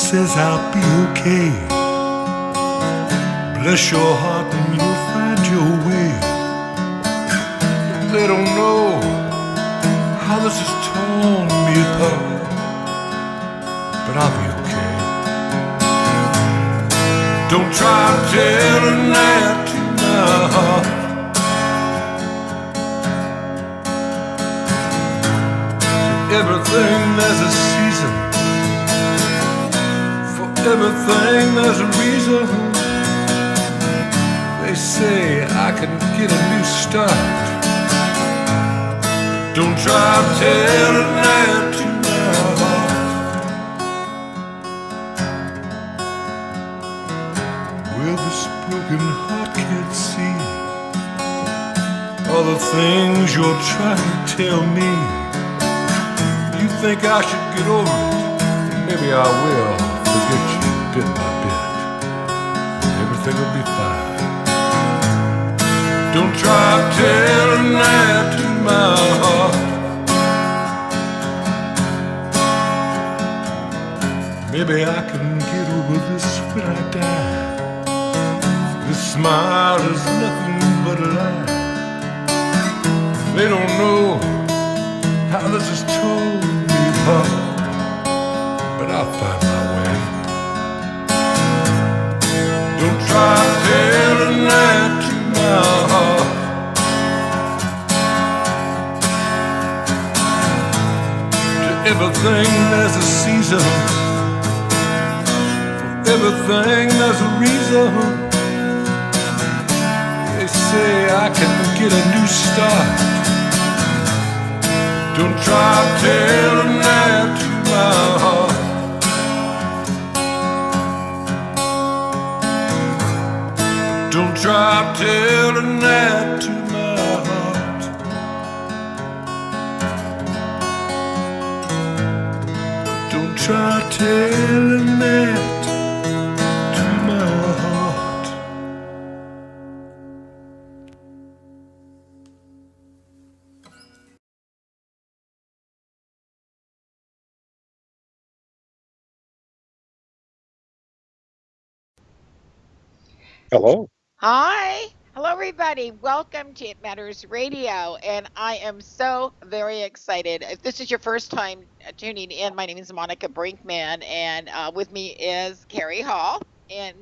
says I'll be okay. Bless your heart and you'll find your way. They don't know how this has torn me apart, but I'll be okay. Don't try telling that to my heart. Everything there's a season, for everything there's a reason. They say I can get a new start. Don't try telling that to my heart. Well, this broken heart can't see all the things you're trying to tell me. You think I should get over it? Maybe I will forget you bit by bit. Everything will be fine. Don't try telling that to my heart. Maybe I can get over this when I die. This smile is nothing but a lie. They don't know how this has torn me apart, but I'll find my way. Don't try telling that to my heart. To everything there's a season, for everything there's a reason. They say I can get a new start. Don't try telling that to my heart. Don't try telling that to my heart. Don't try telling that to my heart. Hello. Hi. Hello, everybody. Welcome to It Matters Radio. And I am so very excited. If this is your first time tuning in, my name is Monica Brinkman, and with me is Carrie Hall. And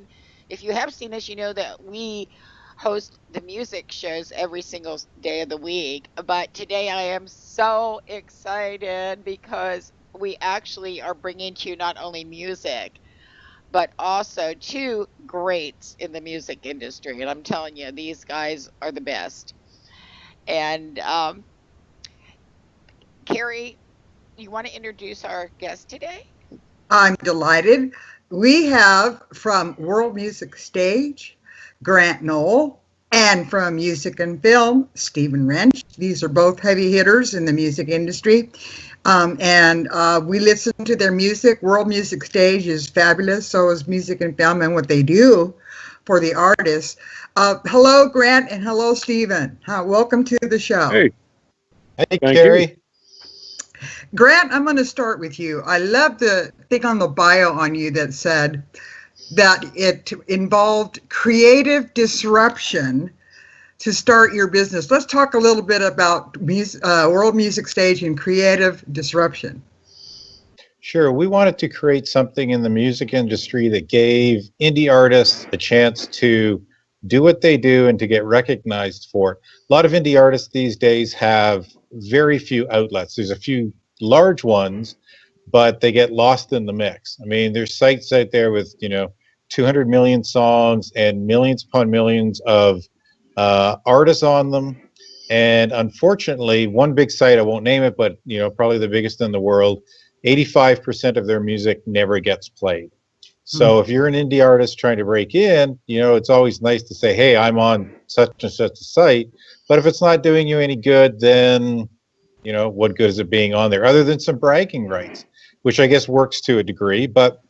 if you have seen us, you know that we host the music shows every single day of the week. But today I am so excited because we actually are bringing to you not only music, but also two greats in the music industry. And I'm telling you, these guys are the best. And Carrie, you want to introduce our guest today? I'm delighted. We have from World Music Stage, Grant Noel, and from Music and Film, Stephen Wrench. These are both heavy hitters in the music industry. And we listen to their music. World Music Stage is fabulous. So is Music and Film and what they do for the artists. Hello, Grant, and hello, Stephen. Welcome to the show. Hey, Hey, thank Carrie. you. Grant, I'm going to start with you. I love the thing on the bio on you that said that it involved creative disruption to start your business. Let's talk a little bit about World Music Stage and creative disruption. Sure. We wanted to create something in the music industry that gave indie artists a chance to do what they do and to get recognized for it. A lot of indie artists these days have very few outlets. There's a few large ones, but they get lost in the mix. I mean, there's sites out there with, 200 million songs and millions upon millions of artists on them. And unfortunately, one big site, I won't name it, but probably the biggest in the world, 85% of their music never gets played. So if you're an indie artist trying to break in, it's always nice to say, hey, I'm on such and such a site. But if it's not doing you any good, then, what good is it being on there other than some bragging rights, which I guess works to a degree. But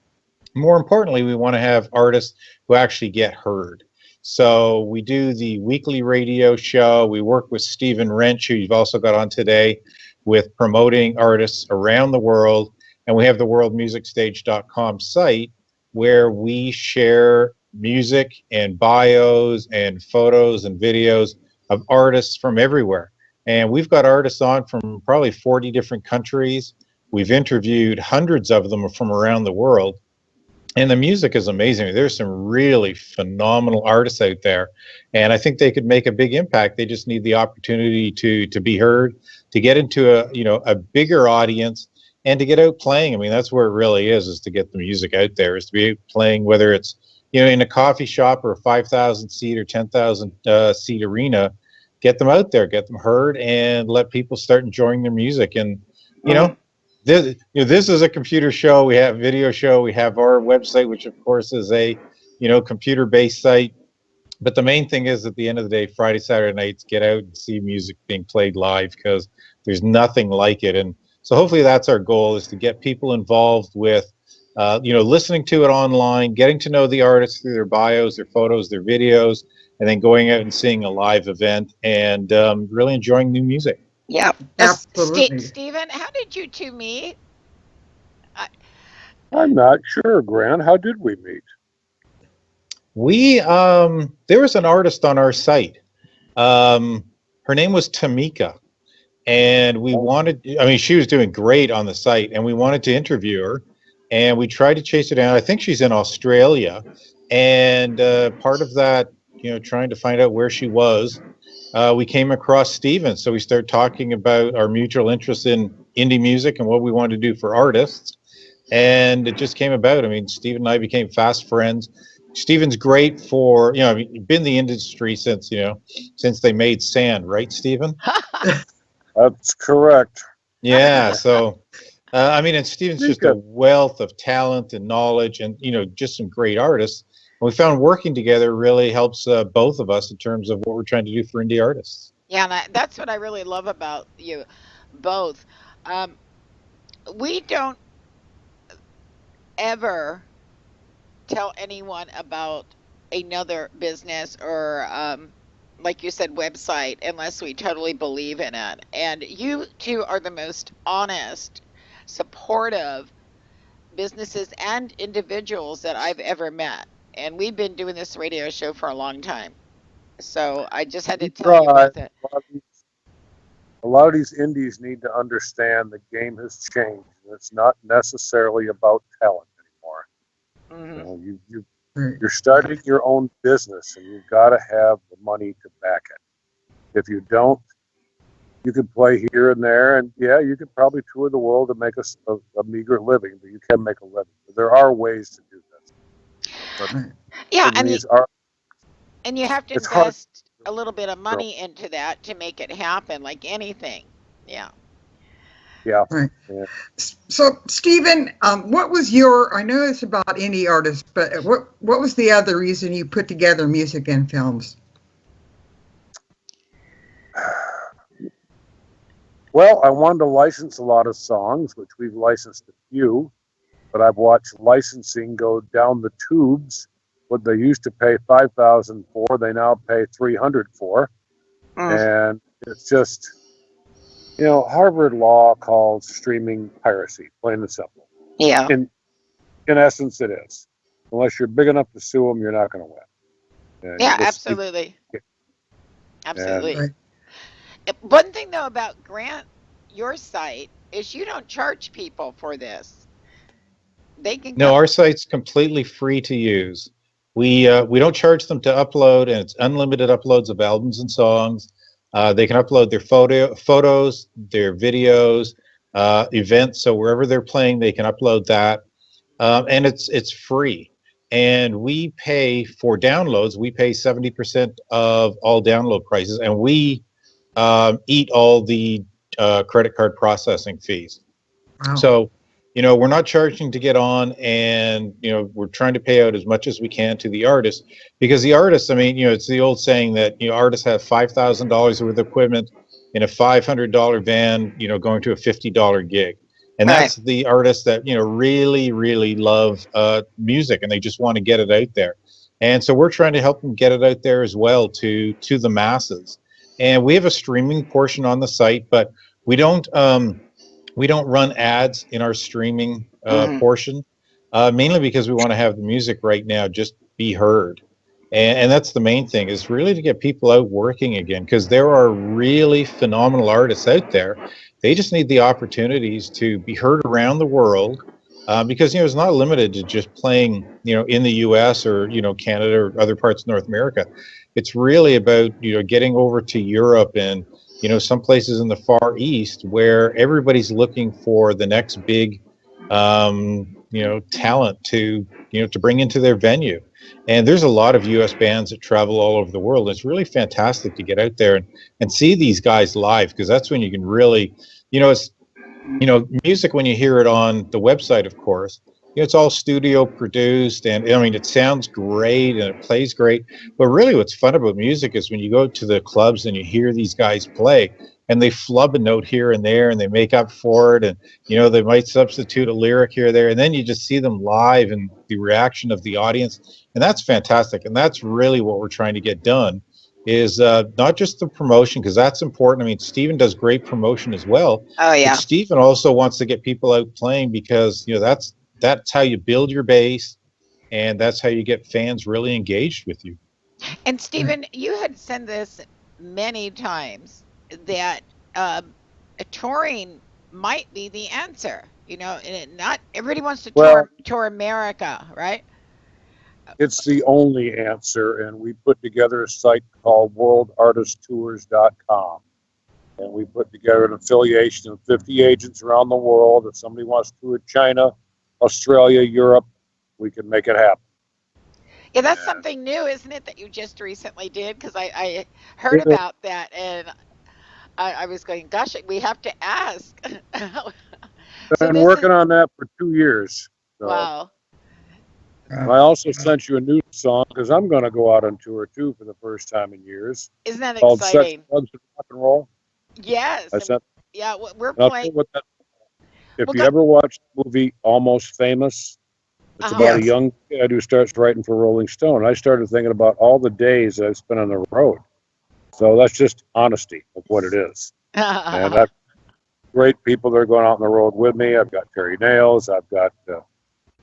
more importantly, we want to have artists who actually get heard. So we do the weekly radio show. We work with Stephen Wrench, who you've also got on today, with promoting artists around the world. and we have the worldmusicstage.com site where we share music and bios and photos and videos of artists from everywhere. And we've got artists on from probably 40 different countries. We've interviewed hundreds of them from around the world. And the music is amazing. There's some really phenomenal artists out there, and I think they could make a big impact. They just need the opportunity to be heard, to get into a bigger audience, and to get out playing. I mean, that's where it really is to get the music out there, is to be playing, whether it's in a coffee shop or a 5,000 seat or 10,000 seat arena. Get them out there, get them heard, and let people start enjoying their music. And this is a computer show. We have video show. We have our website, which of course is a computer-based site. But the main thing is, at the end of the day, Friday, Saturday nights, get out and see music being played live, because there's nothing like it. And so hopefully that's our goal, is to get people involved with listening to it online, getting to know the artists through their bios, their photos, their videos, and then going out and seeing a live event and really enjoying new music. Yeah, Absolutely. Stephen, how did you two meet? I'm not sure, Grant. How did we meet? We there was an artist on our site. Her name was Tamika, and we wanted. I mean, she was doing great on the site, and we wanted to interview her. And we tried to chase her down. I think she's in Australia, and part of that, trying to find out where she was, we came across Stephen. So we started talking about our mutual interest in indie music and what we wanted to do for artists. And it just came about. I mean, Stephen and I became fast friends. Stephen's great for, been in the industry since they made sand, right, Stephen? That's correct. Yeah. So, and Stephen's just a wealth of talent and knowledge, and, just some great artists. And we found working together really helps both of us in terms of what we're trying to do for indie artists. Yeah, and that's what I really love about you both. We don't ever tell anyone about another business or, like you said, website, unless we totally believe in it. And you two are the most honest, supportive businesses and individuals that I've ever met. And we've been doing this radio show for a long time. So I just had to tell you about that. A lot of these indies need to understand the game has changed. It's not necessarily about talent anymore. You're starting your own business, and you've got to have the money to back it. If you don't, you can play here and there, and you could probably tour the world and make a meager living, but you can make a living. There are ways to do this. But and you have to invest a little bit of money into that to make it happen, like anything. Yeah. Right. So, Stephen, what was I know it's about indie artists, but what was the other reason you put together Music and Films? Well, I wanted to license a lot of songs, which we've licensed a few, but I've watched licensing go down the tubes. What they used to pay $5,000 for, they now pay $300 for. And it's just, Harvard Law calls streaming piracy, plain and simple. Yeah. In essence, it is. Unless you're big enough to sue them, you're not going to win. Yeah, absolutely. Absolutely. One thing, though, about Grant, your site, is you don't charge people for this. They can No, our site's completely free to use. We don't charge them to upload, and it's unlimited uploads of albums and songs. They can upload their photos, their videos, events. So wherever they're playing, they can upload that, and it's free. And we pay for downloads. We pay 70% of all download prices, and we eat all the credit card processing fees. Wow. So, we're not charging to get on, and, we're trying to pay out as much as we can to the artists, because the artists, it's the old saying that, artists have $5,000 worth of equipment in a $500 van, going to a $50 gig. And that's the artists that, really, really love music, and they just want to get it out there. And so we're trying to help them get it out there as well to the masses. And we have a streaming portion on the site, but we don't We don't run ads in our streaming portion, mainly because we want to have the music right now just be heard. And that's the main thing, is really to get people out working again, because there are really phenomenal artists out there. They just need the opportunities to be heard around the world, because, you know, it's not limited to just playing, you know, in the US or, you know, Canada or other parts of North America. It's really about, you know, getting over to Europe and, you know, some places in the Far East where everybody's looking for the next big, you know, talent to, you know, to bring into their venue. And there's a lot of US bands that travel all over the world. It's really fantastic to get out there and see these guys live, because that's when you can really, you know, it's, you know, music, when you hear it on the website, of course, you know, it's all studio produced, and I mean, it sounds great and it plays great. But really, what's fun about music is when you go to the clubs and you hear these guys play, and they flub a note here and there, and they make up for it, and, you know, they might substitute a lyric here or there, and then you just see them live and the reaction of the audience, and that's fantastic. And that's really what we're trying to get done, is not just the promotion, because that's important. I mean, Stephen does great promotion as well. Oh, yeah. But Stephen also wants to get people out playing, because, you know, that's how you build your base, and that's how you get fans really engaged with you. And Stephen, you had said this many times, that touring might be the answer. You know, and not everybody wants to tour America, right? It's the only answer, and we put together a site called worldartisttours.com, and we put together an affiliation of 50 agents around the world. If somebody wants to tour China, Australia, Europe, we can make it happen. Yeah, that's something new, isn't it, that you just recently did? Because I heard about that, and I was going, gosh, we have to ask. I've been working on that for 2 years. So. Wow. I also sent you a new song, because I'm going to go out on tour too for the first time in years. Isn't that called exciting? Sex, Drugs, and Rock and Roll. Yes. Yeah, we're playing. If you ever watched the movie Almost Famous, it's about a young kid who starts writing for Rolling Stone. I started thinking about all the days that I've spent on the road. So that's just honesty of what it is. And I've great people that are going out on the road with me. I've got Terry Nails. I've got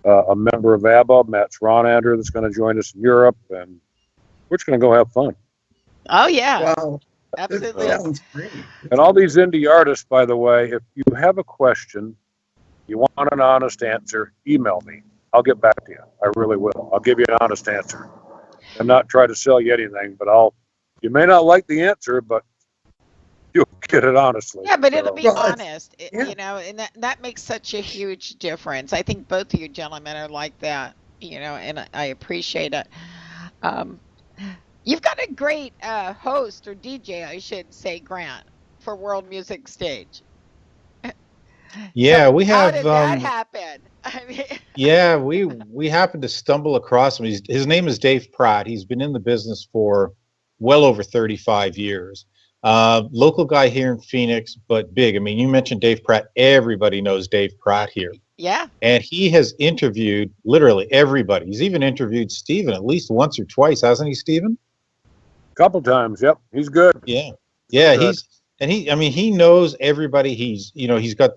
a member of ABBA, Matt Ronander, that's going to join us in Europe, and we're just going to go have fun. Oh, yeah. Wow. Absolutely. Sounds great. And all these indie artists, by the way, if you have a question, you want an honest answer, email me. I'll get back to you. I really will. I'll give you an honest answer. And not try to sell you anything, but you may not like the answer, but you'll get it honestly. Yeah, but it'll be Well, honest, you know, and that makes such a huge difference. I think both of you gentlemen are like that, you know, and I appreciate it. You've got a great host, or DJ, I should say, Grant, for World Music Stage. Yeah, So we how have. did that happen? I mean, Yeah, we happened to stumble across him. His name is Dave Pratt. He's been in the business for well over 35 years. Local guy here in Phoenix, but big. I mean, you mentioned Dave Pratt. Everybody knows Dave Pratt here. yeah. And he has interviewed literally everybody. He's even interviewed Stephen at least once or twice, hasn't he, Stephen? A couple times, yep. He's good. Yeah. Yeah, Good. he knows everybody. He's got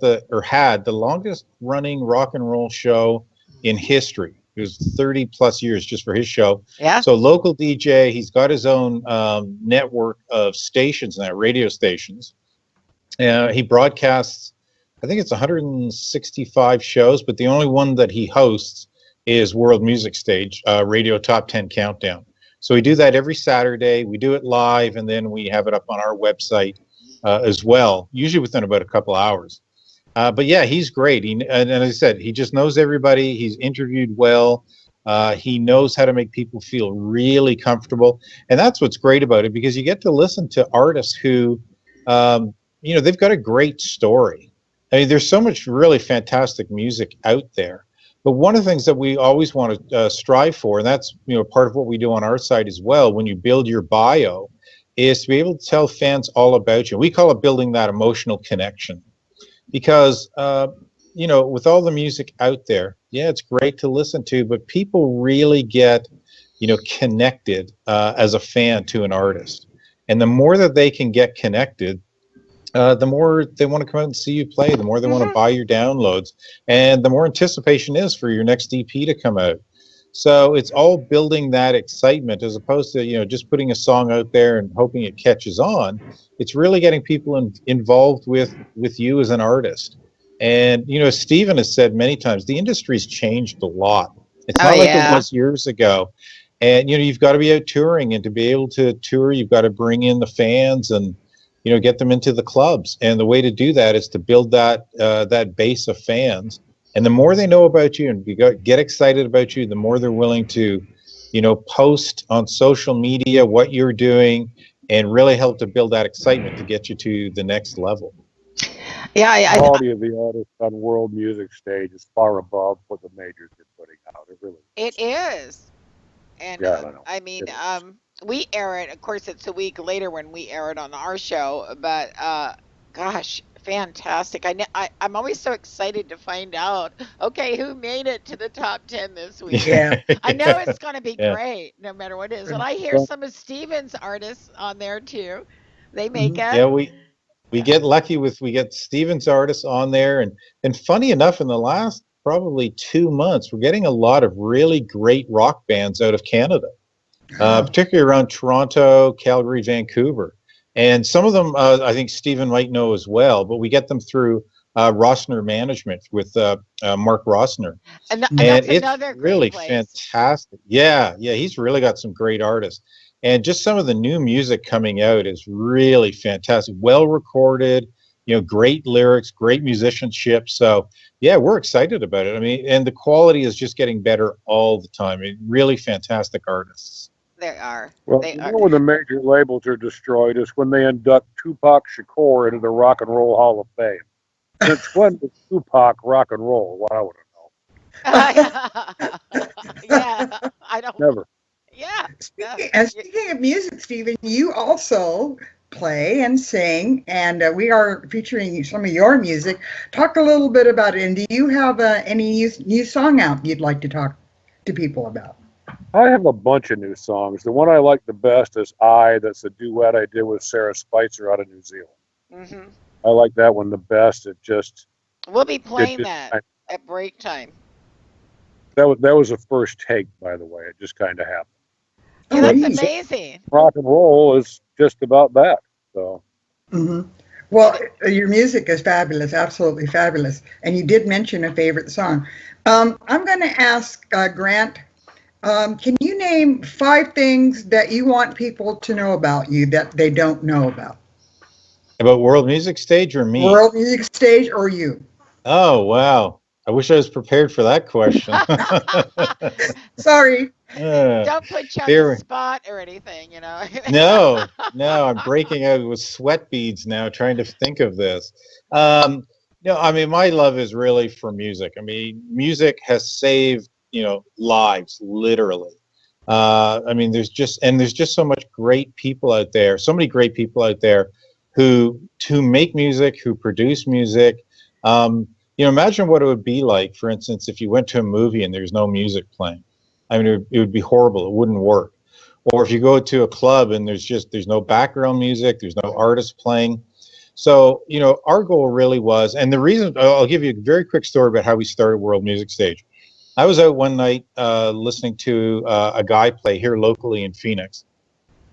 had the longest running rock and roll show in history. It was 30 plus years just for his show. Yeah. So local DJ, he's got his own network of stations now, radio stations. He broadcasts, I think it's 165 shows, but the only one that he hosts is World Music Stage, Radio Top 10 Countdown. So we do that every Saturday. We do it live, and then we have it up on our website as well, usually within about a couple hours. But yeah, he's great. And as I said, he just knows everybody. He's interviewed well. He knows how to make people feel really comfortable. And that's what's great about it, because you get to listen to artists who, they've got a great story. I mean, there's so much really fantastic music out there. But one of the things that we always want to strive for, and that's part of what we do on our side as well, when you build your bio, is to be able to tell fans all about you. We call it building that emotional connection. Because, with all the music out there, yeah, it's great to listen to, but people really get, connected as a fan to an artist. And the more that they can get connected, the more they want to come out and see you play, the more they want to Mhm. buy your downloads, and the more anticipation is for your next EP to come out. So it's all building that excitement as opposed to, just putting a song out there and hoping it catches on. It's really getting people involved with you as an artist. And, Stephen has said many times, the industry's changed a lot. It's Oh not like it yeah. was years ago. And, you've got to be out touring, and to be able to tour, you've got to bring in the fans and, get them into the clubs. And the way to do that is to build that base of fans. And the more they know about you and get excited about you, the more they're willing to, post on social media what you're doing and really help to build that excitement to get you to the next level. Yeah, The quality of the artist on world music stage is far above what the majors are putting out. It really it is. And Yeah, I know. I mean, It is. we air it. Of course, it's a week later when we air it on our show. But gosh, fantastic! I'm always so excited to find out. Okay, who made it to the top 10 this week? Yeah. I know it's going to be Yeah. great, no matter what it is. And I hear Well, some of Steven's artists on there too. They make Mhm. it. Yeah, we get lucky we get Steven's artists on there, and funny enough, in the last probably 2 months, we're getting a lot of really great rock bands out of Canada, Oh, particularly around Toronto, Calgary, Vancouver, and some of them I think Steven might know as well. But we get them through Rossner Management with Mark Rossner, And and that's it's another great really place. fantastic. Yeah, he's really got some great artists, and just some of the new music coming out is really fantastic. Well recorded, great lyrics, great musicianship. So yeah, we're excited about it. I mean, and the quality is just getting better all the time. Really fantastic artists. They are. well, They you are. know when the major labels are destroyed is when they induct Tupac Shakur into the Rock and Roll Hall of Fame. Since when was Tupac rock and roll? Well, I want Yeah, I don't. to know. Never. Yeah. Speaking of music, Stephen, you also play and sing, and we are featuring some of your music. Talk a little bit about it. And do you have any new song out you'd like to talk to people about? I have a bunch of new songs. The one I like the best is I. That's a duet I did with Sarah Spicer out of New Zealand. Hmm. I like that one the best. We'll be It playing just that at break time. that was a first take, by the way. It just kind of happened. Yeah, Oh, But that's neat. amazing. rock and roll is just about that. So Hmm. Well, your music is fabulous, absolutely fabulous. And you did mention a favorite song. I'm going to ask Grant, can you name 5 things that you want people to know about you that they don't know about? About World Music Stage or me? World music stage or you? Oh wow, I wish I was prepared for that question. Sorry. uh, Don't put you on the there spot or anything. No, I'm breaking out with sweat beads now trying to think of this. Um, I mean, my love is really for music. I mean, music has saved, lives, literally. I mean, there's just so much great people out there, so many great people out there who make music, who produce music. Imagine what it would be like, for instance, if you went to a movie and there's no music playing. I mean, it would be horrible. It wouldn't work. Or if you go to a club and there's no background music, there's no artists playing. So, our goal really was, and the reason, I'll give you a very quick story about how we started World Music Stage. I was out one night listening to a guy play here locally in Phoenix.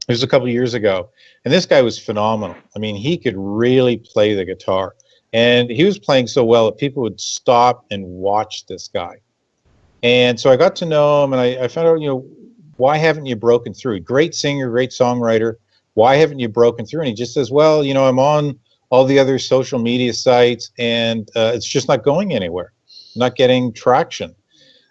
It was a couple of years ago, and this guy was phenomenal. I mean, he could really play the guitar, and he was playing so well that people would stop and watch this guy. And so I got to know him, and I found out, why haven't you broken through? Great singer, great songwriter. Why haven't you broken through? And he just says, well, I'm on all the other social media sites, and it's just not going anywhere, not getting traction.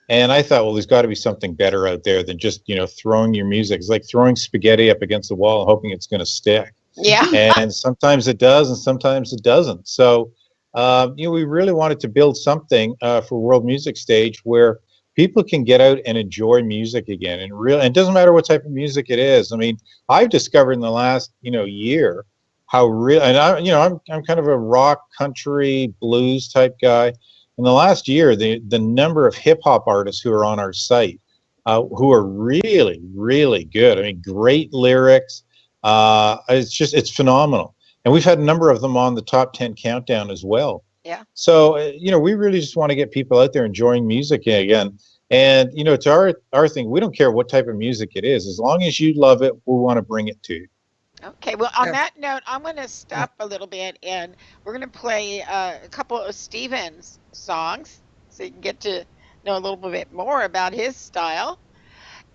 And I thought, well, there's got to be something better out there than just, throwing your music. It's like throwing spaghetti up against the wall and hoping it's going to stick. Yeah. And sometimes it does, and sometimes it doesn't. So, we really wanted to build something for World Music Stage where people can get out and enjoy music again. And it doesn't matter what type of music it is. I mean, I've discovered in the last, year how real, and I'm kind of a rock, country, blues type guy. In the last year, the number of hip hop artists who are on our site, who are really, really good. I mean, great lyrics. It's phenomenal. And we've had a number of them on the top 10 countdown as well. Yeah. So, we really just want to get people out there enjoying music again. And, it's our thing. We don't care what type of music it is. As long as you love it, we want to bring it to you. Okay, well, on that note, I'm going to stop a little bit, and we're going to play a couple of Steven's songs so you can get to know a little bit more about his style.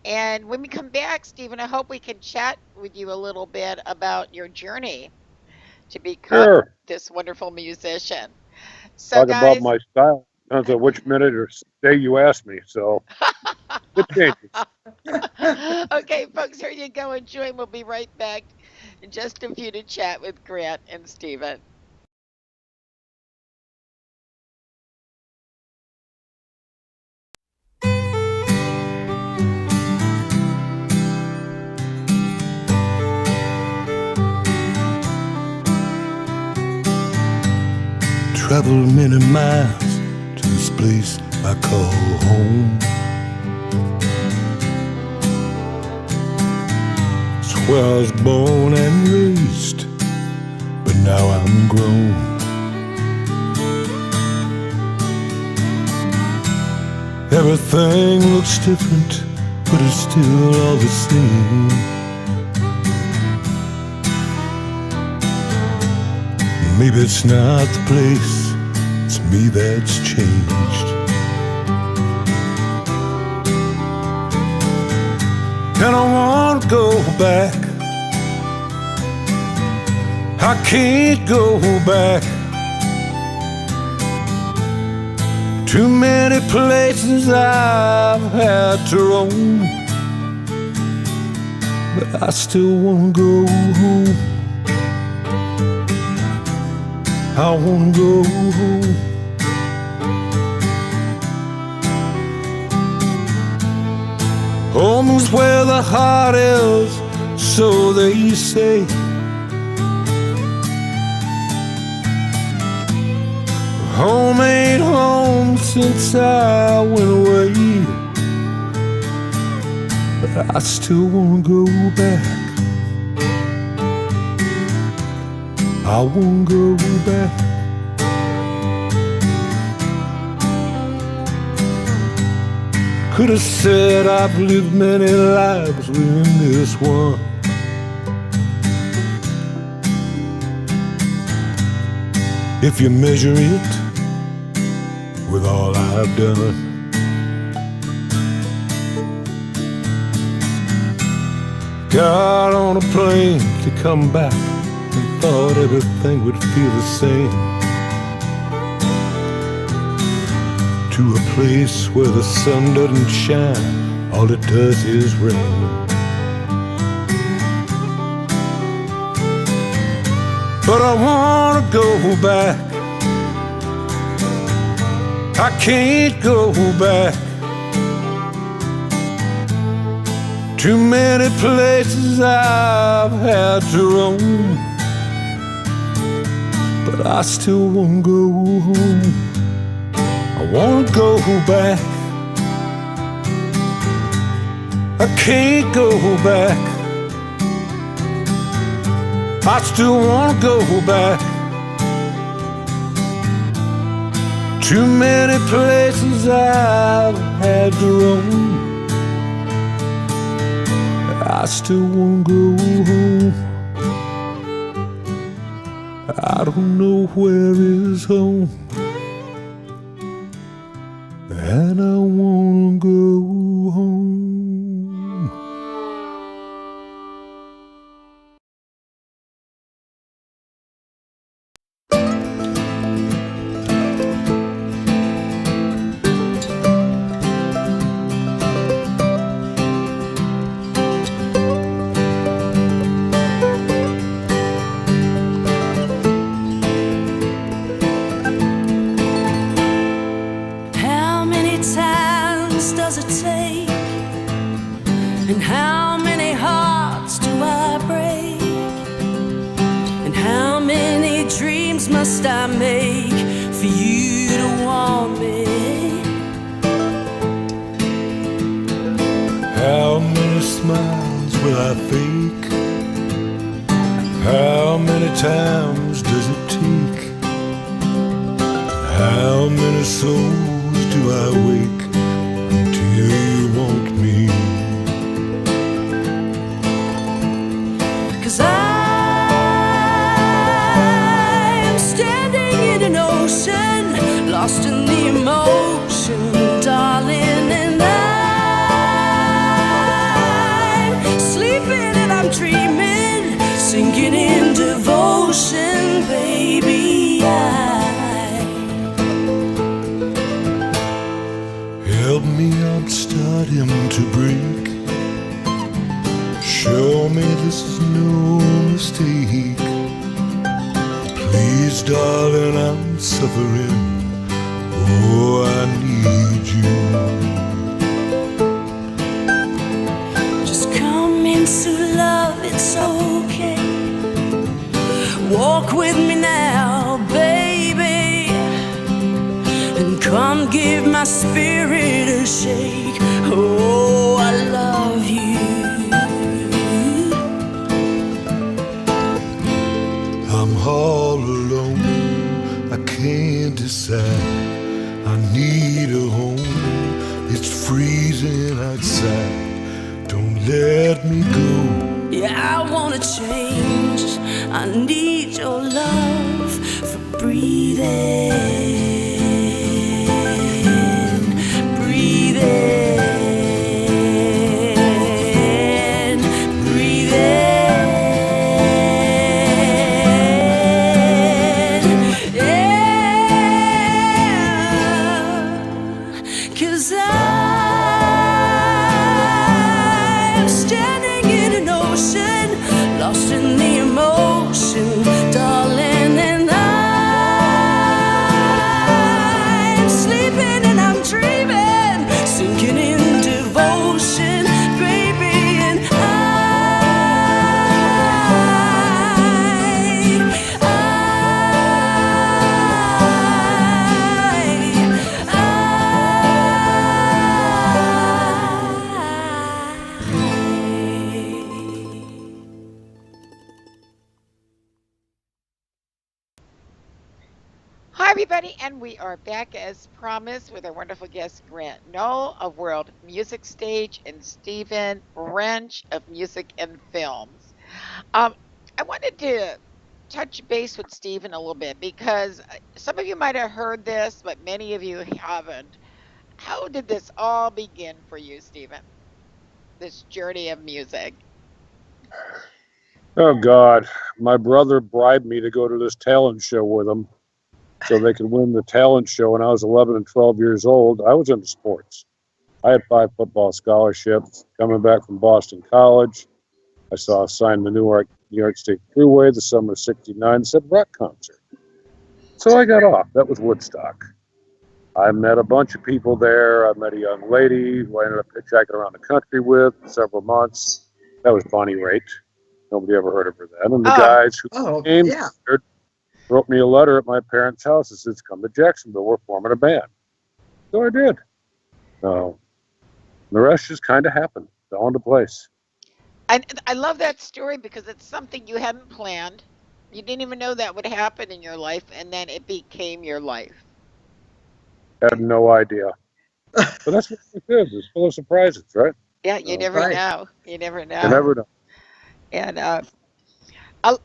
And when we come back, Steven, I hope we can chat with you a little bit about your journey to become this wonderful musician. So, Talk guys, about my style. Depends on which minute or day you ask me. So it changes. Okay, folks, here you go. Enjoy. We'll be right back in just a few to chat with Grant and Steven. Traveled many miles to this place I call home. It's where I was born and raised, but now I'm grown. Everything looks different, but it's still all the same. Maybe it's not the place, it's me that's changed. And I want to go back, I can't go back. Too many places I've had to roam, but I still want to go home. I wanna go home. Home is where the heart is, so they say. Home ain't home since I went away, but I still wanna go back. I won't go back. Could have said I've lived many lives within this one. If you measure it with all I've done. Got on a plane to come back, thought everything would feel the same. To a place where the sun doesn't shine, all it does is rain. But I wanna go back, I can't go back. Too many places I've had to roam, but I still won't go home. I won't go back, I can't go back. I still wanna go back. Too many places I've had to roam, I still won't go home. I don't know where is home, and I wanna go home. And how many hearts do I break? And how many dreams must I make for you to want me? How many smiles will I fake? How many times does it take? How many souls do I wake till you want me? 'Cause I'm standing in an ocean, lost in the emotion, darling, and I'm sleeping and I'm dreaming, sinking in devotion, baby. Help me, I'm starting to break. Show me this is no mistake. Please, darling, I'm suffering. Oh, I need you. Just come into love, it's okay. Walk with me now, baby, and come give my spirit a shake. Oh, I love you. I'm all alone, I can't decide. I need a home, it's freezing outside. Don't let me go. Yeah, I wanna change. I need your love for breathing, breathing, breathing. Yeah, 'cause I'm standing in an ocean, lost in the emotion, darling, and I'm sleeping and I'm dreaming, sinking in devotion, baby, and Hi, everybody, and we are back as promised with our wonderful guest, Grant Noel of World Music Stage and Stephen Wrench of Music and Films. Um, I wanted to touch base with Stephen a little bit because some of you might have heard this, but many of you haven't. How did this all begin for you, Stephen? This journey of music. Oh God, my brother bribed me to go to this talent show with him so they could win the talent show. When I was 11 and 12 years old, I was into sports. I had 5 football scholarships. Coming back from Boston College, I saw a sign in the New York State Thruway the summer of '69 that said rock concert. So I got off. That was Woodstock. I met a bunch of people there. I met a young lady who I ended up hitchhiking around the country with for several months. That was Bonnie Raitt. Nobody ever heard of her then. And the Oh, guys who came yeah. here wrote me a letter at my parents' house that says, come to Jacksonville. We're forming a band. So I did. The rest just kind of happened. Fell into place. I love that story because it's something you hadn't planned. You didn't even know that would happen in your life, and then it became your life. Had no idea. But that's what it is. It's full of surprises, right? Yeah, you never Right. know. You never You know. never know. And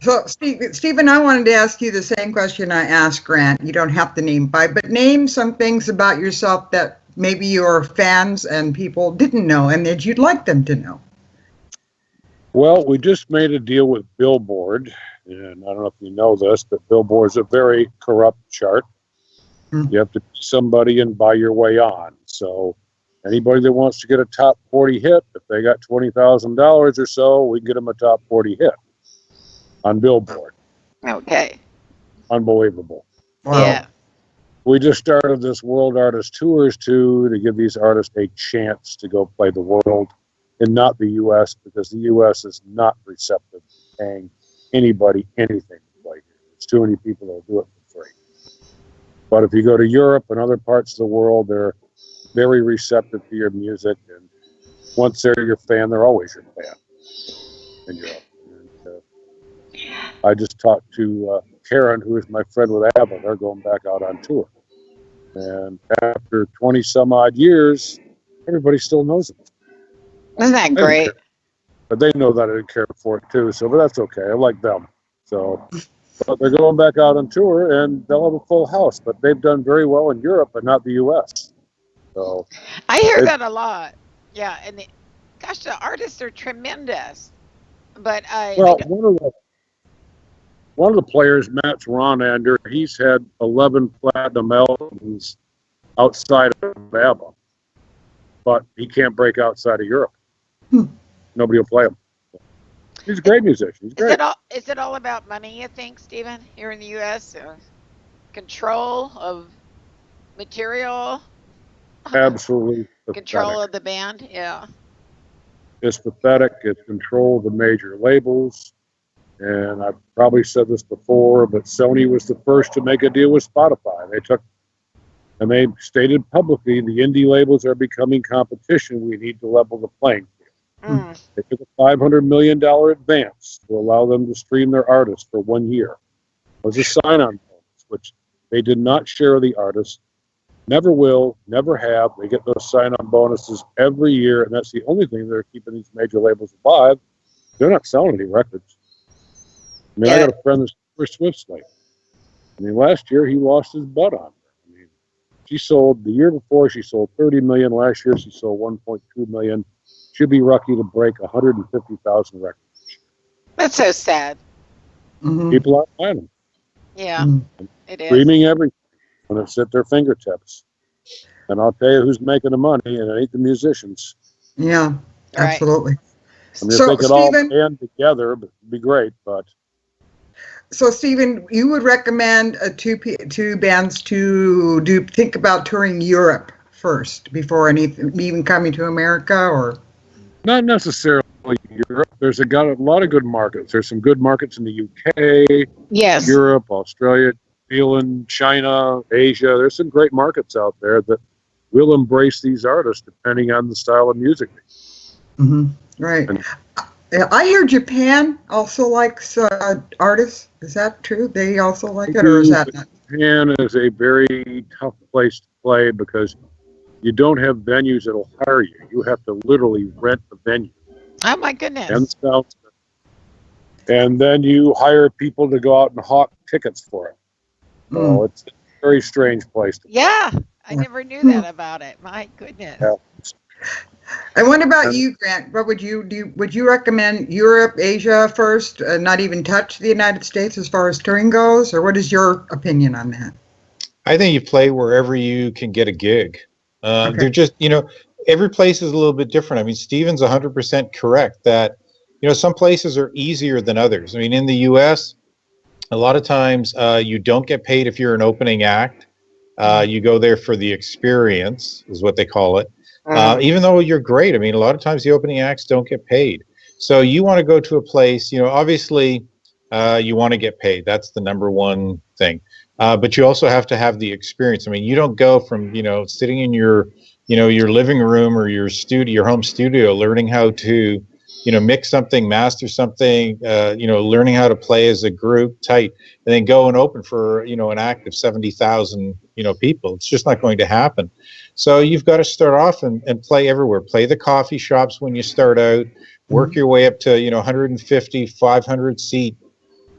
So, Stephen, I wanted to ask you the same question I asked Grant. You don't have to name 5, but name some things about yourself that maybe your fans and people didn't know and that you'd like them to know. Well, we just made a deal with Billboard, and I don't know if you know this, but Billboard's a very corrupt chart. You have to be somebody and buy your way on. So anybody that wants to get a top 40 hit, if they got $20,000 or so, we can get them a top 40 hit on Billboard. okay. Unbelievable. Wow. Yeah. We just started this World Artist Tours to give these artists a chance to go play the world and not the U.S., because the U.S. is not receptive to paying anybody anything to play here. There's too many people that will do it for free. But if you go to Europe and other parts of the world, they're very receptive to your music. And once they're your fan, they're always your fan in Europe. And, I just talked to Karen, who is my friend with ABBA. They're going back out on tour. And after 20 some odd years, everybody still knows it. Isn't that I don't great? care. But they know that I didn't care for it too, so but that's okay. I like them. So but they're going back out on tour and they'll have a full house. But they've done very well in Europe but not the US. So I hear they, that a lot. Yeah, and gosh, the artists are tremendous. But well, one of the players, Matt Ronander, he's had 11 platinum albums outside of ABBA, but he can't break outside of Europe. Nobody will play him. He's a great musician. He's great. Is it all about money, you think, Stephen, here in the U.S.? Control of material? Absolutely Control pathetic. of the band? Yeah. It's pathetic. It's control of the major labels. And I've probably said this before, but Sony was the first to make a deal with Spotify. They stated publicly, the indie labels are becoming competition. We need to level the playing field. They took a $500 million advance to allow them to stream their artists for 1 year. It was a sign-on bonus, which they did not share with the artists. Never will, never have. They get those sign-on bonuses every year, and that's the only thing that are keeping these major labels alive. They're not selling any records. I mean, I got a friend that's Taylor Swift's like. I mean, last year he lost his butt on her. I mean, the year before she sold 30 million. Last year she sold 1.2 million. She'll be lucky to break 150,000 records. That's so sad. People aren't buying them. Yeah, it is. Streaming everything when it's at their fingertips. And I'll tell you who's making the money, and it ain't the musicians. Yeah, absolutely. I mean, if they could all band together, it'd be great, but. So, Stephen, you would recommend two bands to think about touring Europe first before even coming to America, or? Not necessarily Europe. There's got a lot of good markets. There's some good markets in the UK, yes, Europe, Australia, New Zealand, China, Asia. There's some great markets out there that will embrace these artists depending on the style of music. Right. I hear Japan also likes artists. Is that true? They also like it, or is that not? Japan is a very tough place to play because you don't have venues that'll hire you. You have to literally rent the venue. Oh my goodness. And then you hire people to go out and hawk tickets for it. So it's a very strange place to play. Yeah, I never knew that about it. My goodness. Yeah. And what about you, Grant? What would you do? Would you recommend Europe, Asia first, not even touch the United States as far as touring goes, or what is your opinion on that? I think you play wherever you can get a gig. They're just, every place is a little bit different. I mean, Stephen's 100% correct that, some places are easier than others. I mean, in the U.S., a lot of times you don't get paid if you're an opening act. You go there for the experience, is what they call it. Even though you're great, I mean, a lot of times the opening acts don't get paid. So you want to go to a place, obviously you want to get paid. That's the number one thing. But you also have to have the experience. I mean, you don't go from, sitting in your, your living room or your home studio, learning how to, mix something, master something, learning how to play as a group tight, and then go and open for, an act of 70,000, people. It's just not going to happen. So you've got to start off and play everywhere. Play the coffee shops when you start out, work your way up to, 150, 500 seat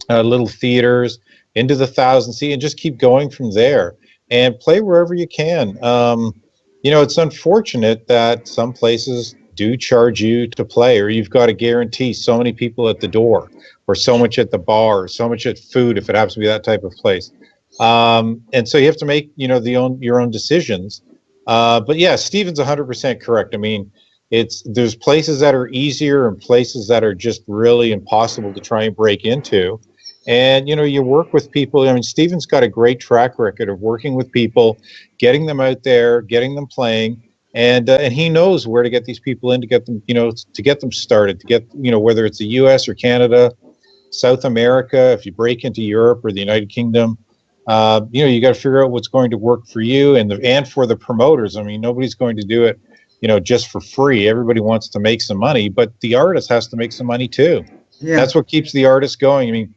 little theaters, into the 1,000 seat, and just keep going from there and play wherever you can. It's unfortunate that some places do charge you to play, or you've got to guarantee so many people at the door, or so much at the bar, or so much at food, if it happens to be that type of place. And so you have to make, your own decisions. But yeah, Stephen's 100% correct. I mean, there's places that are easier and places that are just really impossible to try and break into. And, you work with people. I mean, Stephen's got a great track record of working with people, getting them out there, getting them playing. And he knows where to get these people in, to get them, to get them started, to get, whether it's the US or Canada, South America, if you break into Europe or the United Kingdom, you got to figure out what's going to work for you and for the promoters. I mean, nobody's going to do it, just for free. Everybody wants to make some money, but the artist has to make some money too. Yeah. That's what keeps the artist going. I mean,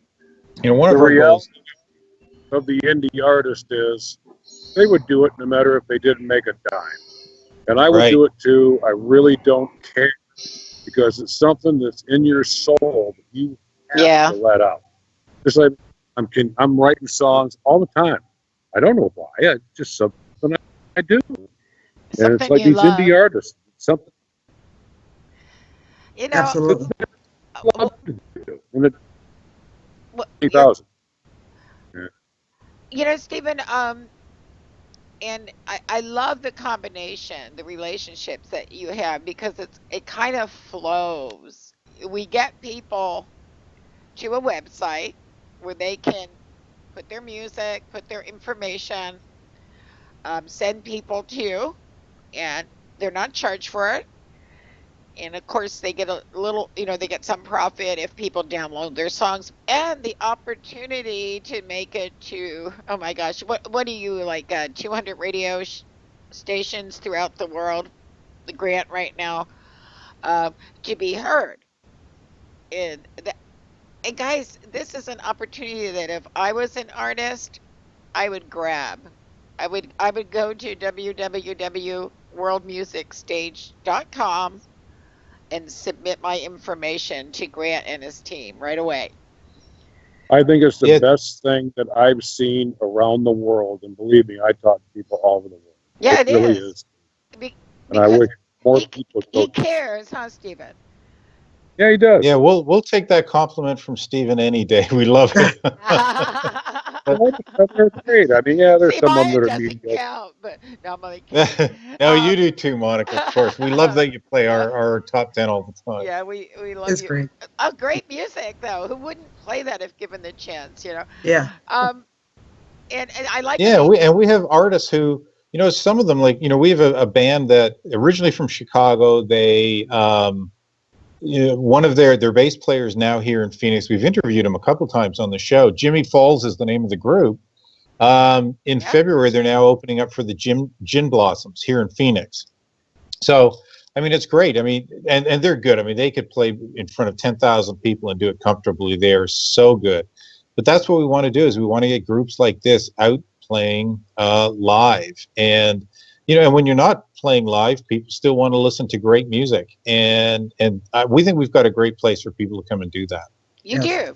You know, one The of our goals. reality of the indie artist is they would do it no matter if they didn't make a dime. And I would Right. do it too. I really don't care because it's something that's in your soul that you have Yeah. to let out. Just like I'm writing songs all the time. I don't know why. It's just something I do. And it's Something like you these love. indie artists. Something You know, Absolutely. love to do. And it's well, 20,000. you know, Stephen, and I love the combination, the relationships that you have because it kind of flows. We get people to a website where they can put their music, put their information, send people to, and they're not charged for it. And of course, they get a little, they get some profit if people download their songs and the opportunity to make it to, oh my gosh, what do you like, 200 radio stations throughout the world, the grant right now, to be heard. And, and guys, this is an opportunity that if I was an artist, I would grab. I would go to www.worldmusicstage.com and submit my information to Grant and his team right away. I think it's the Yeah. best thing that I've seen around the world. And believe me, I talk to people all over the world. Yeah, it really is. And I Because wish more he people he go. cares, huh, Stephen? Yeah, he does. Yeah, we'll take that compliment from Stephen any day. We love it. They're great. I mean, yeah, there's See, some of them mine that are doesn't mediocre. count, but no, I'm only kidding. No, you Um, do too, Monica. Of course, we love that you play our top 10 all the time. yeah, we love It's you. great. Great music though. Who wouldn't play that if given the chance? Yeah. Um, and I like Yeah, the we have artists who, some of them, like, we have a band that originally from Chicago. They one of their bass players now here in Phoenix. We've interviewed him a couple times on the show. Jimmy Falls is the name of the group. In Yeah. February, they're now opening up for the Gin Blossoms here in Phoenix. So, I mean, it's great. I mean, and they're good. I mean, they could play in front of 10,000 people and do it comfortably. They are so good. But that's what we want to do is we want to get groups like this out playing live. And, and when you're not playing live, people still want to listen to great music. And we think we've got a great place for people to come and do that. You Yes. do.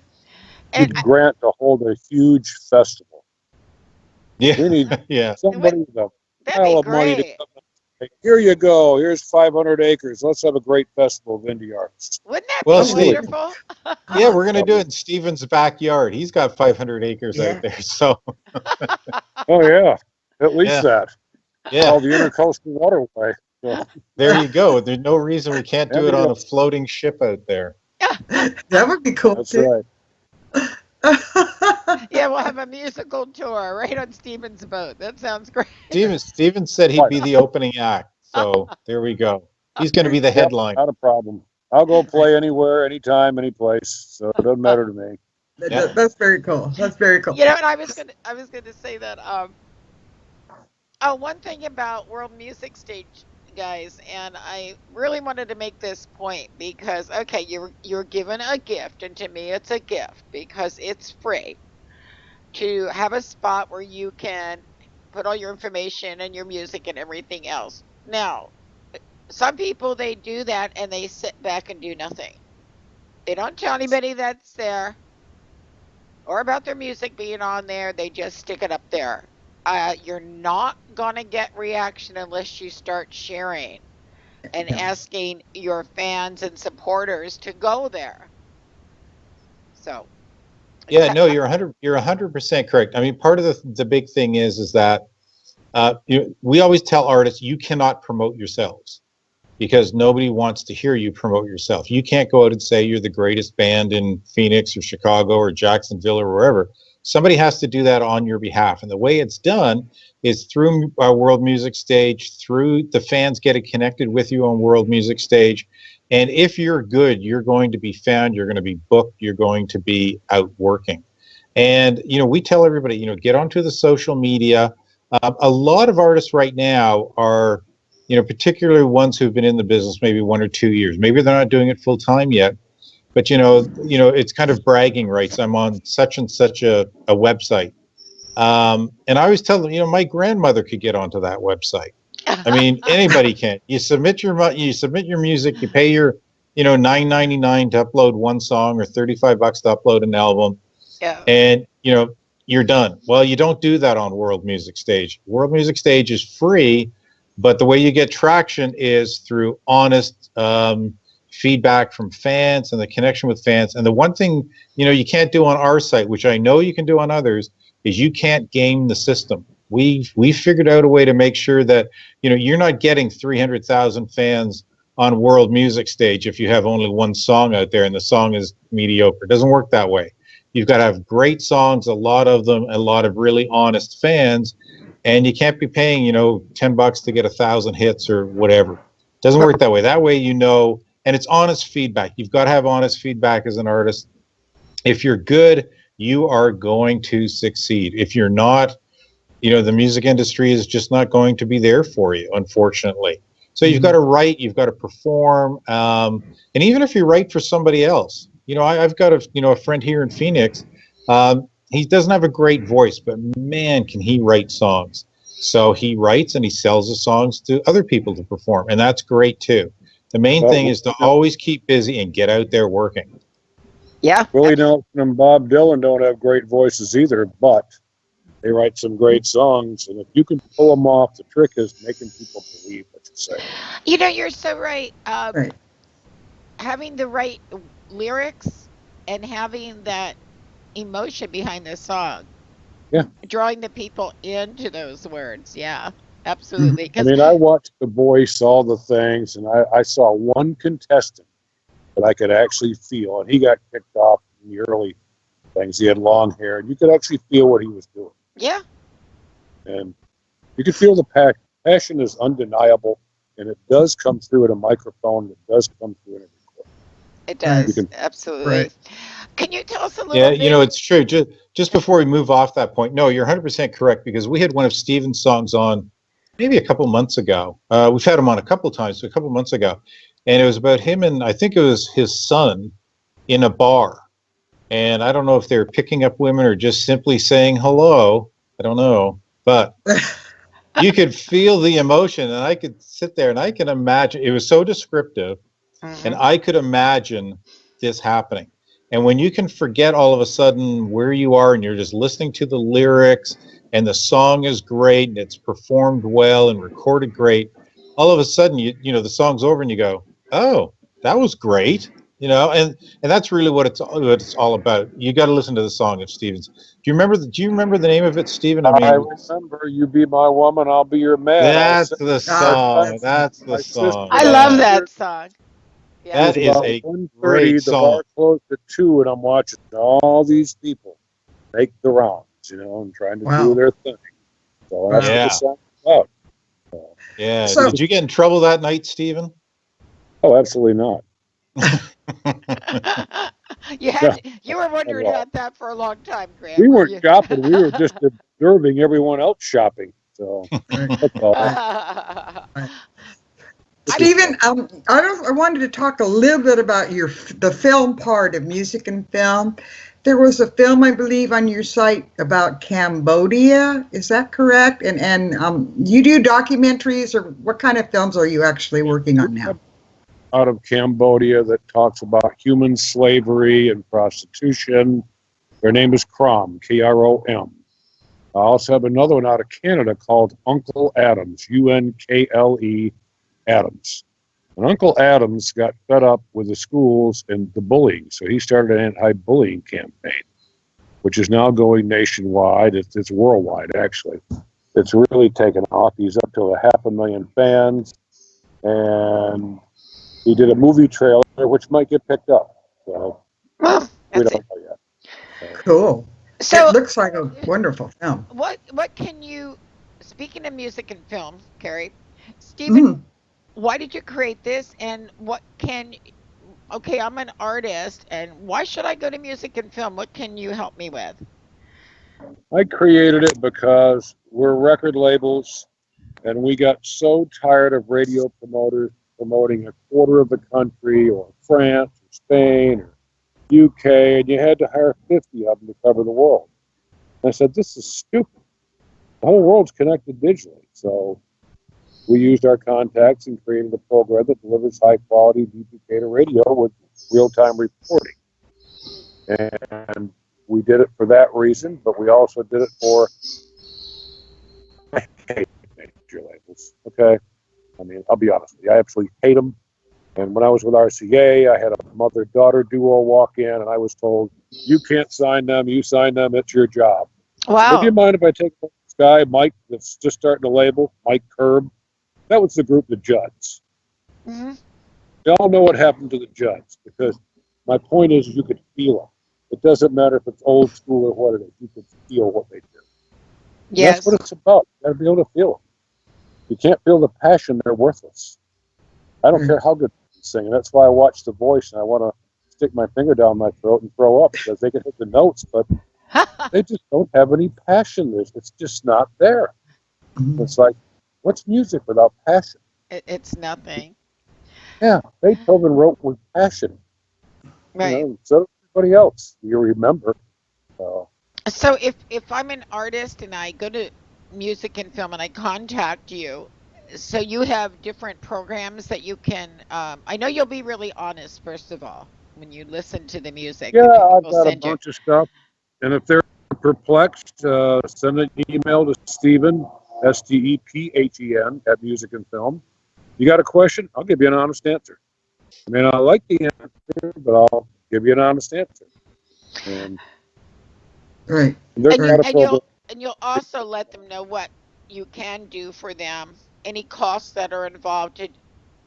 We need Grant to hold a huge festival. Yeah. We need Yeah. somebody with a That'd pile be of money to great. come and say, here you go. Here's 500 acres. Let's have a great festival of indie artists. Wouldn't that Well, be Steve, wonderful? yeah, we're going to do it in Stephen's backyard. He's got 500 acres Yeah. out there. So, Oh, yeah. At least Yeah. that. yeah, All the intercoastal waterway. So, there you go. There's no reason we can't do There it we on go. a floating ship out there. That would be cool that's too. right. Yeah, we'll have a musical tour right on Stephen's boat. That sounds great. Steven said he'd be the opening act. So there we go. He's going to be the Yep, headline. not a problem. I'll go play anywhere, anytime, any place. So it doesn't matter to me. That's very cool. That's very cool. And I was gonna say that one thing about World Music Stage, guys, and I really wanted to make this point because okay, you're given a gift, and to me it's a gift because it's free to have a spot where you can put all your information and your music and everything else. Now, some people they do that and they sit back and do nothing. They don't tell anybody that's there or about their music being on there. They just stick it up there. You're not going to get reaction unless you start sharing and Yeah. asking your fans and supporters to go there. So, Yeah, no, you're 100% correct. I mean, part of the big thing is that we always tell artists you cannot promote yourselves because nobody wants to hear you promote yourself. You can't go out and say you're the greatest band in Phoenix or Chicago or Jacksonville or wherever. Somebody has to do that on your behalf. And the way it's done is through our World Music Stage, through the fans getting connected with you on World Music Stage. And if you're good, you're going to be found, you're going to be booked, you're going to be out working. And, we tell everybody, get onto the social media. A lot of artists right now are, particularly ones who've been in the business maybe 1 or 2 years. Maybe they're not doing it full time yet, but it's kind of bragging rights. I'm on such and such a website. And I always tell them, my grandmother could get onto that website. I mean, anybody can. You submit your music, you pay your, $9.99 to upload one song or $35 to upload an album. Yeah. And, you're done. Well, you don't do that on World Music Stage. World Music Stage is free, but the way you get traction is through honest feedback from fans and the connection with fans. And the one thing, you can't do on our site, which I know you can do on others, is you can't game the system. We figured out a way to make sure that, you're not getting 300,000 fans on World Music Stage if you have only one song out there and the song is mediocre. It doesn't work that way. You've got to have great songs, a lot of them, a lot of really honest fans, and you can't be paying, $10 to get 1,000 hits or whatever. It doesn't work that way. That way, and it's honest feedback. You've got to have honest feedback as an artist. If you're good, you are going to succeed. If you're not, the music industry is just not going to be there for you, unfortunately. So you've got to write, you've got to perform, and even if you write for somebody else, I've got a friend here in Phoenix. He doesn't have a great voice, but man, can he write songs. So he writes and he sells the songs to other people to perform, and that's great too. The main thing is to always keep busy and get out there working. Yeah. Willie Nelson and Bob Dylan don't have great voices either, but they write some great songs, and if you can pull them off, the trick is making people believe what you say. You're so right. Right. Having the right lyrics and having that emotion behind the song. Yeah. Drawing the people into those words. Yeah, absolutely. I mean, I watched The Voice, all the things, and I saw one contestant that I could actually feel, and he got kicked off in the early things. He had long hair, and you could actually feel what he was doing. Yeah. And you could feel the passion. Passion is undeniable, and it does come through at a microphone. It does come through in a recording. It does. Can, absolutely. Right. Can you tell us a little bit? It's true. Just before we move off that point, no, you're 100% correct, because we had one of Steven's songs on maybe a couple months ago. We've had him on a couple times, so a couple months ago. And it was about him and I think it was his son in a bar. And I don't know if they were picking up women or just simply saying hello. I don't know. But you could feel the emotion, and I could sit there and I can imagine. It was so descriptive, and I could imagine this happening. And when you can forget all of a sudden where you are and you're just listening to the lyrics and the song is great and it's performed well and recorded great, all of a sudden, the song's over and you go, oh, that was great. And that's really what it's all about. You got to listen to the song of Stevens. Do you remember the name of it, Steven? I remember "You Be My Woman, I'll Be Your Man." That's the song. That's the song. I love that song. Yeah. That is a great song. The bar closed at 2, and I'm watching all these people make the rounds, and trying to do their thing. So that's what the song's about. Yeah. So, did you get in trouble that night, Steven? Oh, absolutely not. You were wondering about that for a long time, Grant. We weren't shopping. We were just observing everyone else shopping. So that's all. Stephen, I wanted to talk a little bit about the film part of music and film. There was a film, I believe, on your site about Cambodia. Is that correct? And you do documentaries, or what kind of films are you actually working on now? Out of Cambodia that talks about human slavery and prostitution. Their name is Krom, Krom. I also have another one out of Canada called Uncle Adams, Unkle Adams. And Uncle Adams got fed up with the schools and the bullying, so he started an anti-bullying campaign, which is now going nationwide. It's worldwide, actually. It's really taken off. He's up to 500,000 fans, and he did a movie trailer, which might get picked up. So we don't know yet. Cool. So it looks like a wonderful film. What can you, speaking of music and film, Carrie, Stephen, why did you create this, and I'm an artist, and why should I go to music and film? What can you help me with? I created it because we're record labels, and we got so tired of radio promoters promoting a quarter of the country, or France, or Spain, or UK, and you had to hire 50 of them to cover the world. And I said, this is stupid. The whole world's connected digitally. So we used our contacts and created a program that delivers high-quality duplicator radio with real-time reporting. And we did it for that reason, but we also did it for major labels. Okay, I mean, I'll be honest with you, I absolutely hate them. And when I was with RCA, I had a mother-daughter duo walk in, and I was told, "You can't sign them. You sign them. It's your job." Wow. Would you mind if I take this guy, Mike, that's just starting to label, Mike Curb? That was the group, the Judds. Mm-hmm. You all know what happened to the Judds, because my point is you could feel them. It doesn't matter if it's old school or what it is. You could feel what they do. And Yes. that's what it's about. You got to be able to feel them. If you can't feel the passion, they're worthless. I don't care how good they sing. And that's why I watch The Voice, and I want to stick my finger down my throat and throw up, because they can hit the notes, but they just don't have any passion. It's just not there. It's like, what's music without passion? It's nothing. Yeah, Beethoven wrote with passion. Right. You know, so did everybody else. You remember. So if I'm an artist and I go to Music and Film and I contact you, so you have different programs that you can. I know you'll be really honest, first of all, when you listen to the music. Yeah, that I've people got a send you. bunch of stuff. And if they're perplexed, send an email to Stephen, Stephen, at Music and Film. You got a question? I'll give you an honest answer. I mean, I like the answer, but I'll give you an honest answer. And Right. there's And, not a program. you'll also let them know what you can do for them, any costs that are involved to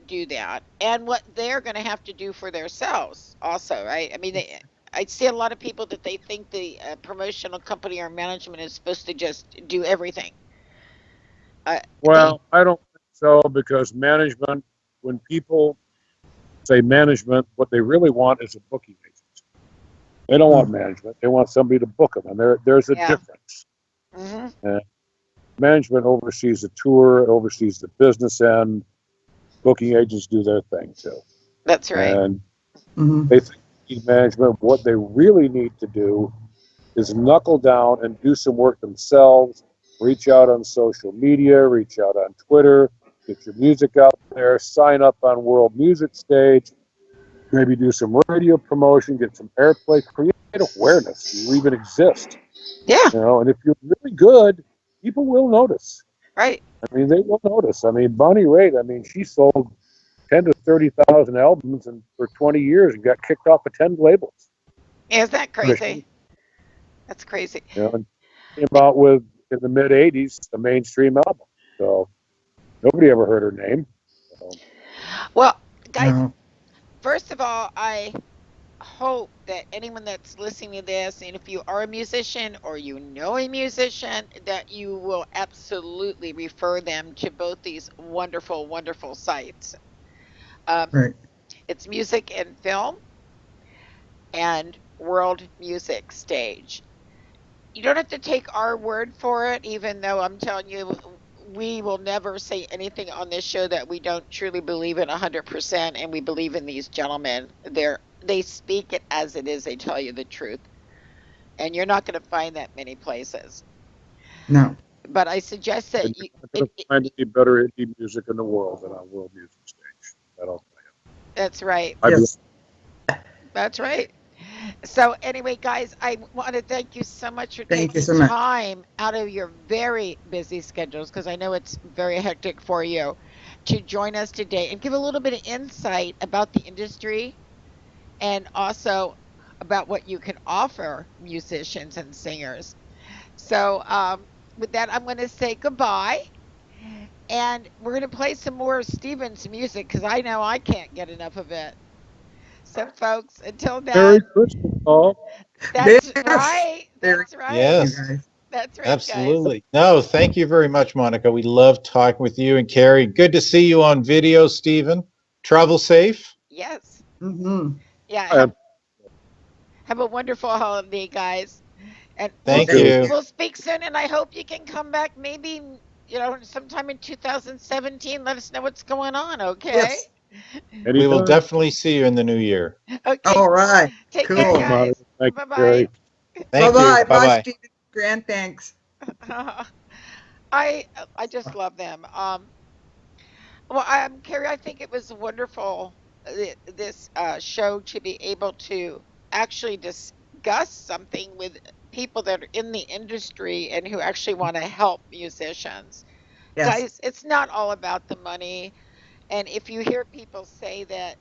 do that, and what they're going to have to do for themselves also, right? I mean, I see a lot of people that they think the promotional company or management is supposed to just do everything. Well, I don't think so, because management, when people say management, what they really want is a booking agent. They don't want management. They want somebody to book them, and there's a difference. Mm-hmm. Management oversees the tour, oversees the business end. Booking agents do their thing too. That's right. And they think management, what they really need to do is knuckle down and do some work themselves. Reach out on social media, reach out on Twitter, get your music out there, sign up on World Music Stage, maybe do some radio promotion, get some airplay, create awareness. You even exist. Yeah. You know, and if you're really good, people will notice. Right. I mean, they will notice. I mean, Bonnie Raitt, I mean, she sold 10 to 30,000 albums for 20 years and got kicked off of 10 labels. Isn't that crazy? That's crazy. You know, and came out with, in the mid 80s, a mainstream album. So nobody ever heard her name. So. Well, guys, first of all, I hope that anyone that's listening to this, and if you are a musician or you know a musician, that you will absolutely refer them to both these wonderful, wonderful sites. Right. It's Music and Film and World Music Stage. You don't have to take our word for it, even though I'm telling you, we will never say anything on this show that we don't truly believe in 100%, and we believe in these gentlemen. They speak it as it is. They tell you the truth, and you're not going to find that many places. No. But I suggest that you're not going to find any better indie music in the world than on World Music Stage. That'll tell you. That's right. Yes. That's right. So anyway, guys, I want to thank you so much for taking time out of your very busy schedules, because I know it's very hectic for you, to join us today and give a little bit of insight about the industry and also about what you can offer musicians and singers. So with that, I'm going to say goodbye. And we're going to play some more of Steven's music, because I know I can't get enough of it. So, folks, until then. Merry Christmas, Paul. That's right. That's right. Yes. That's right, absolutely. Guys. No, thank you very much, Monica. We love talking with you and Carrie. Good to see you on video, Stephen. Travel safe. Yes. Mm-hmm. Yeah. Have a wonderful holiday, guys. And thank you. We'll speak soon, and I hope you can come back maybe, sometime in 2017. Let us know what's going on, okay? Yes. We will Anytime. definitely see you in the new year. Okay. All right. Take Cool. care, Thank you, Monty. guys. Thank you, Bye-bye. Jerry. Thank Bye-bye. you. Bye, Bye-bye. Stephen. Grant, thanks. I just love them. Well, Carrie, I think it was wonderful this show to be able to actually discuss something with people that are in the industry and who actually want to help musicians. Yes. Guys, it's not all about the money. And if you hear people say that,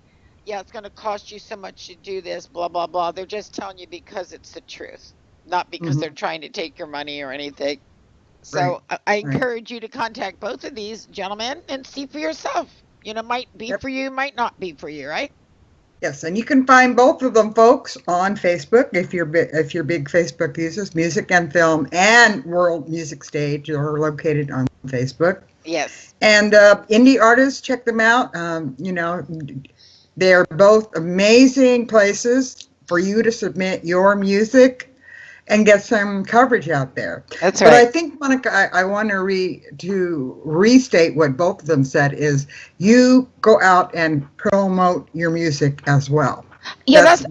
yeah, it's going to cost you so much to do this, blah, blah, blah, they're just telling you because it's the truth, not because they're trying to take your money or anything. So Right. I Right. encourage you to contact both of these gentlemen and see for yourself. Might be Yep. for you, might not be for you, right? Yes, and you can find both of them, folks, on Facebook if you're big Facebook users. Music and Film and World Music Stage are located on Facebook. Yes. And indie artists, check them out. They're both amazing places for you to submit your music and get some coverage out there. That's But I right. think, Monica, I want to restate what both of them said is you go out and promote your music as well. Yeah, that's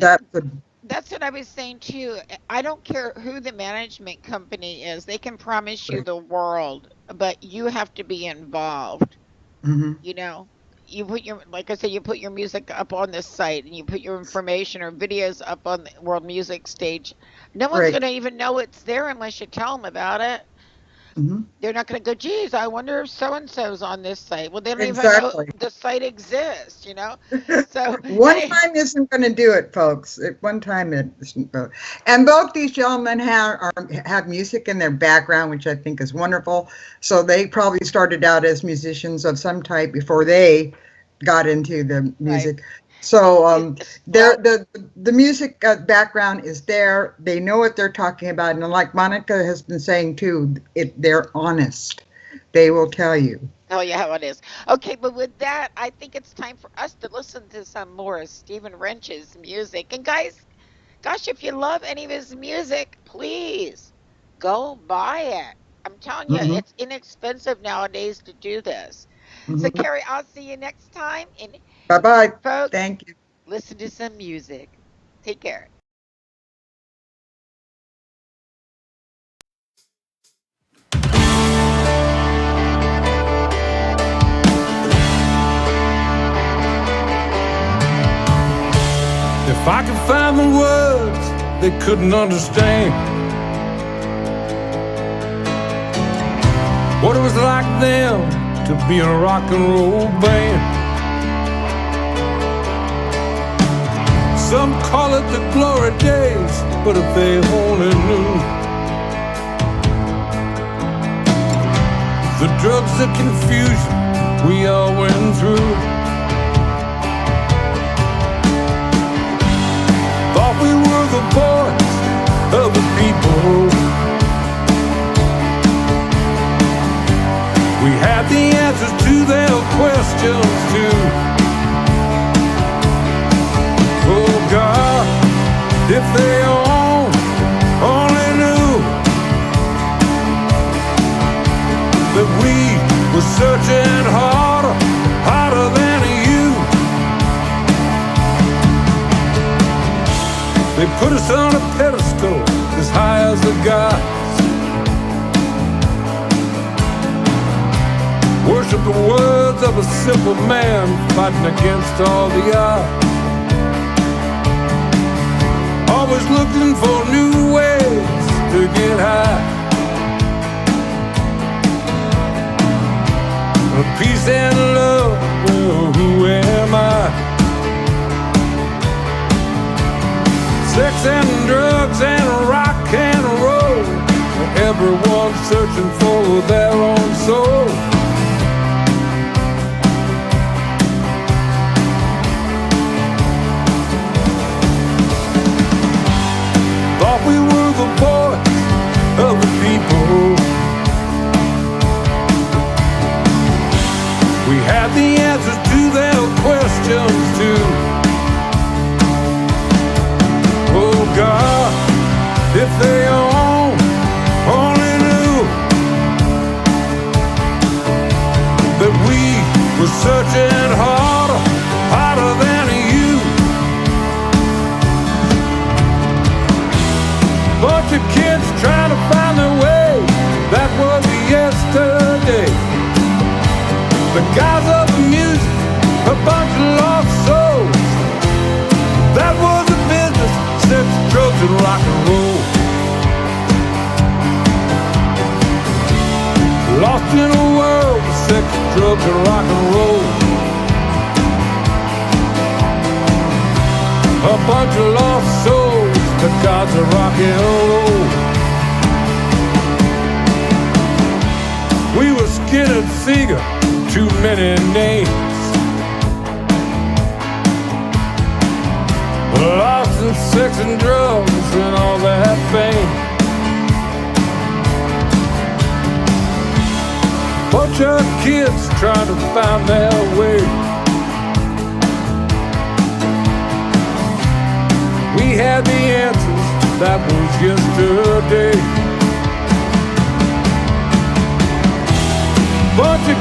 what I was saying too. I don't care who the management company is. They can promise you the world, but you have to be involved. Mhm. You put like I said, you put your music up on this site and you put your information or videos up on the World Music Stage. No one's Right. going to even know it's there unless you tell them about it. Mhm. They're not going to go, geez, I wonder if so and so's on this site. Well, they don't even know Exactly. the site exists, So, One time isn't going to do it, folks. One time it isn't. And both these gentlemen have music in their background, which I think is wonderful. So they probably started out as musicians of some type before they got into the music. Right. So the music background is there. They know what they're talking about, and like Monica has been saying too, they're honest. They will tell you. Oh, yeah, how it is. Okay, but with that, I think it's time for us to listen to some more of Stephen Wrench's music. And guys, gosh, if you love any of his music, please go buy it. I'm telling you, Mhm. it's inexpensive nowadays to do this. So, Mhm. Carrie, I'll see you next time. And Bye-bye. folks, Thank you. listen to some music. Take care. If I could find the words they couldn't understand, what it was like them to be in a rock and roll band. Some call it the glory days, but if they only knew the drugs, the confusion we all went through. Thought we were the voice of the people. We had the answers to their questions too. Oh God, if they only knew that we were searching harder, harder than you. They put us on a pedestal as high as the gods. Worship the words of a simple man fighting against all the odds. Always looking for new ways to get high. Peace and love, well, who am I? Sex and drugs and rock and roll, everyone's searching for their own soul. Thought we were the voice of the people. We had the answers to their questions too. Oh God, if they only knew that we were searching harder, Lost in a world of sex, drugs, and rock and roll. A bunch of lost souls, the gods of rock and roll. We were Skinner and Seeger, too many names. Lost in sex and drugs and all that fame. Bunch of kids trying to find their way. We had the answers, that was yesterday. Bunch of